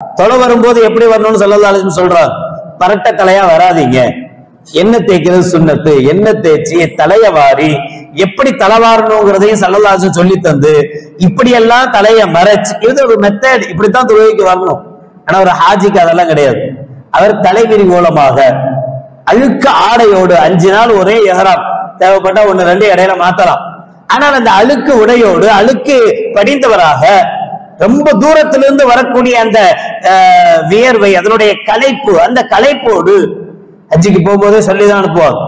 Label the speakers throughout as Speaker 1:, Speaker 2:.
Speaker 1: தொலை வரும்போது எப்படி வரணும்னு ஸல்லல்லாஹு அலைஹி வஸல்லம் சொல்றாங்க. பரட்ட தலையா வராதீங்க, எண்ணெய் தேய்க்கிறது சுன்னத்து, எண்ணெய் தேய்ச்சி தலைய வாரி எப்படி தலைவாரணுங்கிறதையும் ஸல்லல்லாஹு அலைஹி வஸல்லம் சொல்லி தந்து இப்படி எல்லாம் தலைய மறைச்சு, இது ஒரு மெத்தட், இப்படித்தான் தொழுகைக்கு வரணும். ஆனா ஒரு ஹாஜிக்கு அதெல்லாம் கிடையாது. அவர் தலைவிரி மூலமாக அழுக்க ஆடையோடு 5 நாள் ஒரே இஹ்ராம், தேவைப்பட்டா 1-2 இடையில மாத்தலாம். ஆனால் அந்த அழுக்கு உடையோடு அழுக்கு படிந்தவராக ரொம்ப தூரத்திலிருந்து வரக்கூடிய அந்த வியர்வை, அதனுடைய களைப்பு, அந்த களைப்போடு ஹஜ்ஜுக்கு போகும்போதே சொல்லிதான் அனுப்புவாங்க.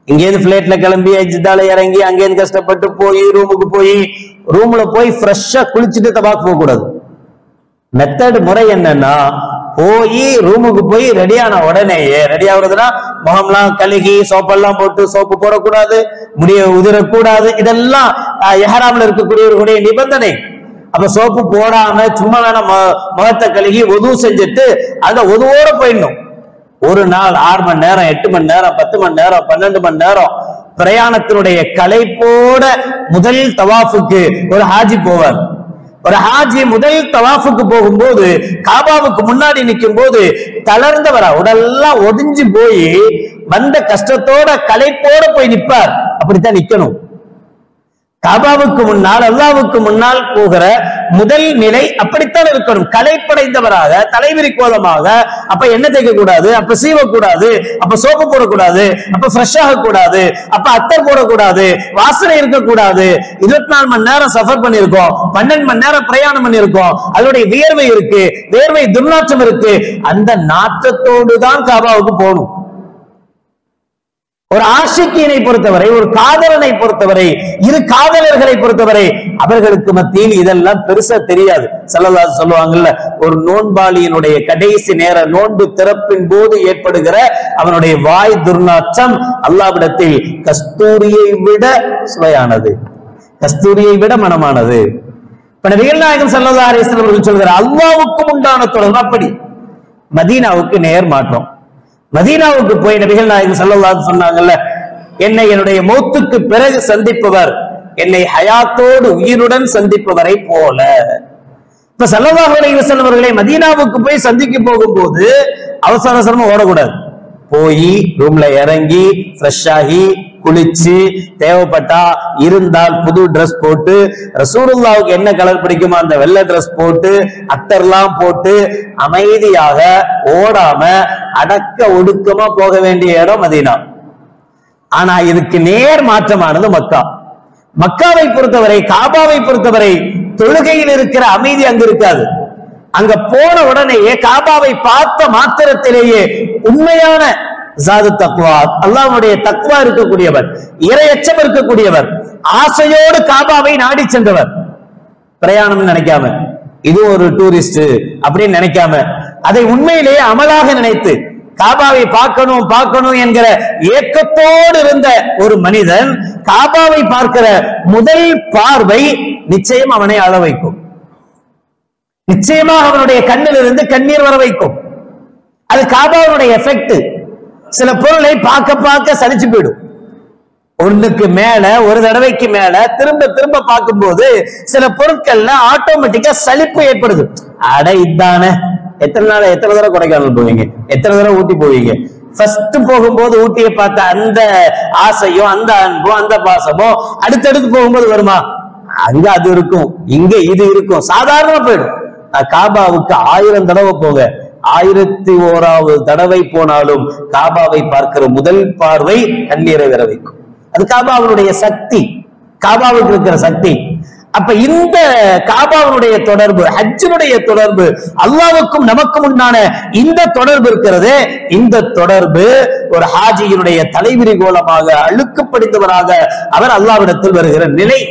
Speaker 1: இங்கேருந்து பிளைட்ல கிளம்பி ஜித்தால இறங்கி அங்கேருந்து கஷ்டப்பட்டு போய் ரூமுக்கு போய் ரூம்ல போய் ஃப்ரெஷ்ஷா குளிச்சுட்டு தவாஃப் போக கூடாது. மெத்தட் முறை என்னன்னா, போய் ரூமுக்கு போய் ரெடியான உடனேயே, ரெடி ஆகுறதுன்னா முகம்லாம் கழுகி சோப்பெல்லாம் போட்டு, சோப்பு போடக்கூடாது, முடிய உதிரக்கூடாது, இதெல்லாம் இஹ்ராம்ல இருக்கக்கூடியவர்களுடைய நிபந்தனை. அப்ப சோப்பு போடாம சும்மா வேணா முகத்தை கழுகி ஒது செஞ்சுட்டு அந்த ஒதுவோட போயிடணும். ஒரு நாள் 6 மணி நேரம், 8 மணி நேரம், 10 மணி நேரம், 12 மணி நேரம் பிரயாணத்தினுடைய களைப்போட முதல் தவாஃபுக்கு ஒரு ஹாஜி போவார். ஒரு ஹாஜி முதல் தவாஃபுக்கு போகும்போது காபாவுக்கு முன்னாடி நிற்கும் போது தளர்ந்தவரா, உடல்லாம் ஒடிஞ்சு போய் வந்த கஷ்டத்தோட களைப்போட போய் நிற்பார். அப்படித்தான் நிக்கணும். காபாவுக்கு முன்னால், அல்லாஹ்வுக்கு முன்னால் போகிற முதல் நிலை அப்படித்தான் இருக்கணும். களைப்படைந்தவராக, தலைவிரி கோலமாக. அப்ப எண்ணெய் தேய்க்க கூடாது, அப்ப சீவக்கூடாது, அப்ப சோப்பு போடக்கூடாது, அப்ப ஃப்ரெஷ் ஆகக்கூடாது, அப்ப அத்தர் போடக்கூடாது, வாசனை இருக்கக்கூடாது. 24 மணி நேரம் சஃபர் பண்ணிருக்கோம், 12 மணி நேரம் பிரயாணம் பண்ணிருக்கோம், அதனுடைய வியர்வை இருக்கு, வேர்வை துர்நாற்றம் இருக்கு. அந்த நாற்றத்தோடு தான் காபாவுக்கு போகணும். ஒரு ஆஷிக்கினை பொறுத்தவரை, ஒரு காதலனை பொறுத்தவரை, இரு காதலர்களை பொறுத்தவரை அவர்களுக்கு மத்தியில் இதெல்லாம் பெருசா தெரியாது. ஸல்லல்லாஹு அலைஹி சொல்லுவாங்கல்ல, ஒரு நோன்பாளியினுடைய கடைசி நேர நோன்பு திறப்பின் போது ஏற்படுகிற அவனுடைய வாய் துர்நாற்றம் அல்லாஹ்விடத்தில் கஸ்தூரியை விட சுவையானது, கஸ்தூரியை விட மனமானது. இப்ப நபிகள் நாயகம் ஸல்லல்லாஹு அலைஹி வஸல்லம் அவர்கள் சொல்கிறார், அல்லாஹ்வுக்கு உண்டான தொடர்பு. அப்படி மதீனாவுக்கு நேர் மாற்றம். மதீனாவுக்கு போய் நபிகள் நாயகம் ஸல்லல்லாஹு அலைஹி சொன்னாங்கல்ல, என்னை என்னுடைய மௌத்துக்கு பிறகு சந்திப்பவர் என்னை ஹயாத்தோடு உயிருடன் சந்திப்பவரை போல. இப்ப ஸல்லல்லாஹு அலைஹி வஸல்லம் அவர்களை மதீனாவுக்கு போய் சந்திக்க போகும்போது அவசர அவசரமா ஓடக்கூடாது. போய் ரூம்ல இறங்கி ஃப்ரெஷ் ஆகி குளிச்சு, தேவைப்பட்டா இருந்தால் புது ட்ரெஸ் போட்டு, ரசூலுல்லாஹ்வுக்கு என்ன கலர் பிடிக்குமோ அந்த வெள்ளை ட்ரெஸ் போட்டு, அத்தர்லாம் போட்டு அமைதியாக ஓடாம அடக்க ஒடுக்கமா போக வேண்டிய இடம் மதீனா. ஆனா இதுக்கு நேர் மாற்றமானது மக்கா. மக்காவை பொறுத்தவரை, காபாவை பொறுத்தவரை தொழுகையில் இருக்கிற அமைதி அங்கு இருக்காது. அங்க போன உடனேயே காபாவை பார்த்த மாத்திரத்திலேயே உண்மையான ஜாது தக்வா, அல்லாஹ்வுடைய தக்வா இருக்கக்கூடியவர், இறையச்சம் இருக்கக்கூடியவர், ஆசையோடு காபாவை நாடி சென்றவர், பிரயாணம் நினைக்காம இது ஒரு டூரிஸ்ட் அப்படின்னு நினைக்காம அதை உண்மையிலேயே அமலாக நினைத்து காபாவை பார்க்கணும் பார்க்கணும் என்கிற ஏக்கத்தோடு இருந்த ஒரு மனிதன் காபாவை பார்க்கிற முதல் பார்வை நிச்சயம் அவனை அழ வைக்கும். நிச்சயமாக அவனுடைய கண்ணில் இருந்து கண்ணீர் வர வைக்கும். அது காபாவுடைய எஃபெக்ட். சில பொருளை பார்க்க பார்க்க சலிச்சு போயிடும். ஒண்ணுக்கு மேல, ஒரு தடவைக்கு மேல திரும்ப திரும்ப பார்க்கும்போது சில பொருட்கள்ல ஆட்டோமேட்டிக்கா சலிப்பு ஏற்படுது. அட இதானே, எத்தனை தடவை கொடைக்கானல் போவீங்க, எத்தனை தடவை ஊட்டி போவீங்க. ஃபர்ஸ்ட் போகும்போது ஊட்டியை பார்த்த அந்த ஆசையும் அந்த அன்பும் அந்த பாசமும் அடுத்தடுத்து போகும்போது வருமா? அங்க அது இருக்கும், இங்க இது இருக்கும், சாதாரணமா போயிடும். காபாவுக்கு 1000 தடவை போக, 1001வது தடவை போனாலும் காபாவை பார்க்கிற முதல் பார்வை கண்ணீரை வர வைக்கும். அது காபாவுடைய சக்தி, காபாவுக்கு இருக்கிற சக்தி. அப்ப இந்த காபாவுடைய தொடர்பு, ஹஜ்ஜினுடைய தொடர்பு, அல்லாஹ்வுக்கும் நமக்கும் உண்டான இந்த தொடர்பு இருக்கிறது. இந்த தொடர்பு ஒரு ஹாஜியினுடைய தலைவிரி கோலமாக, அழுக்கு படிந்தவராக அவர் அல்லாஹ்விடத்தில் வருகிற நிலை.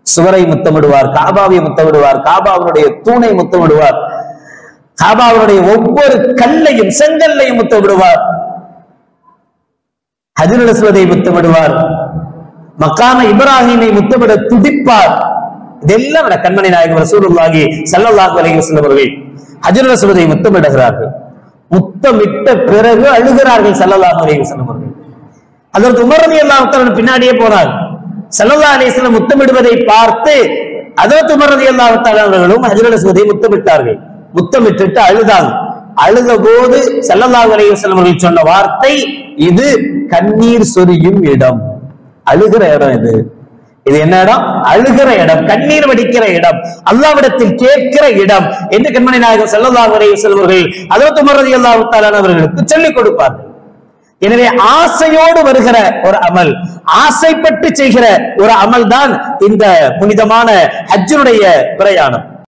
Speaker 1: சுவரை முத்தமிடுவார், காபாவை முத்தமிடுவார், காபாவுடைய தூணை முத்தமிடுவார், காபாவுடைய ஒவ்வொரு கல்லையும் செங்கல்லையும் முத்தமிடுவார், ஹஜ்ருல் அஸ்வதை முத்தமிடுவார், மக்காம இப்ராஹீமை முத்தமிட துடிப்பார். இதெல்லாம் கண்மணி நாயகம் ரசூலுல்லாஹி ஸல்லல்லாஹு அலைஹி வஸல்லம் அவர்கள் ஹஜ்ருல் அஸ்வதை முத்தமிடுகிறார்கள். முத்தமிட்ட பிறகு அழுகிறார்கள் ஸல்லல்லாஹு அலைஹி வஸல்லம் அவர்கள். அதற்கு உமர் ரலியல்லாஹு தஆலா பின்னாடியே போனார். ஸல்லல்லாஹு அலைஹி வஸல்லம் முத்தமிடுவதை பார்த்து அதற்கு உமர் ரலியல்லாஹு தஆலா அவர்களும் ஹஜ்ருல் அஸ்வதை முத்தமிட்டார்கள். முத்தமிட்டு அழுதாங்க. அழுத போது ஸல்லல்லாஹு அலைஹி வஸல்லம் அவர்கள் சொன்ன வார்த்தை, இது கண்ணீர் சொரியும் இடம். அழுகிற இடம் இது. இது என்ன இடம்? அழுகிற இடம், கண்ணீர் வடிக்கிற இடம், அல்லாஹ்விடத்தில் கேட்கிற இடம் என்று கண்மணி நாயகம் ஸல்லல்லாஹு அலைஹி வஸல்லம் அவர்கள் ஹஜ்ரத் உமர் ரலியல்லாஹு தஆலா அவர்களுக்கு சொல்லிக் கொடுப்பார்கள். எனவே ஆசையோடு வருகிற ஒரு அமல், ஆசைப்பட்டு செய்கிற ஒரு அமல் தான் இந்த புனிதமான ஹஜ்ஜுடைய பிரயாணம்.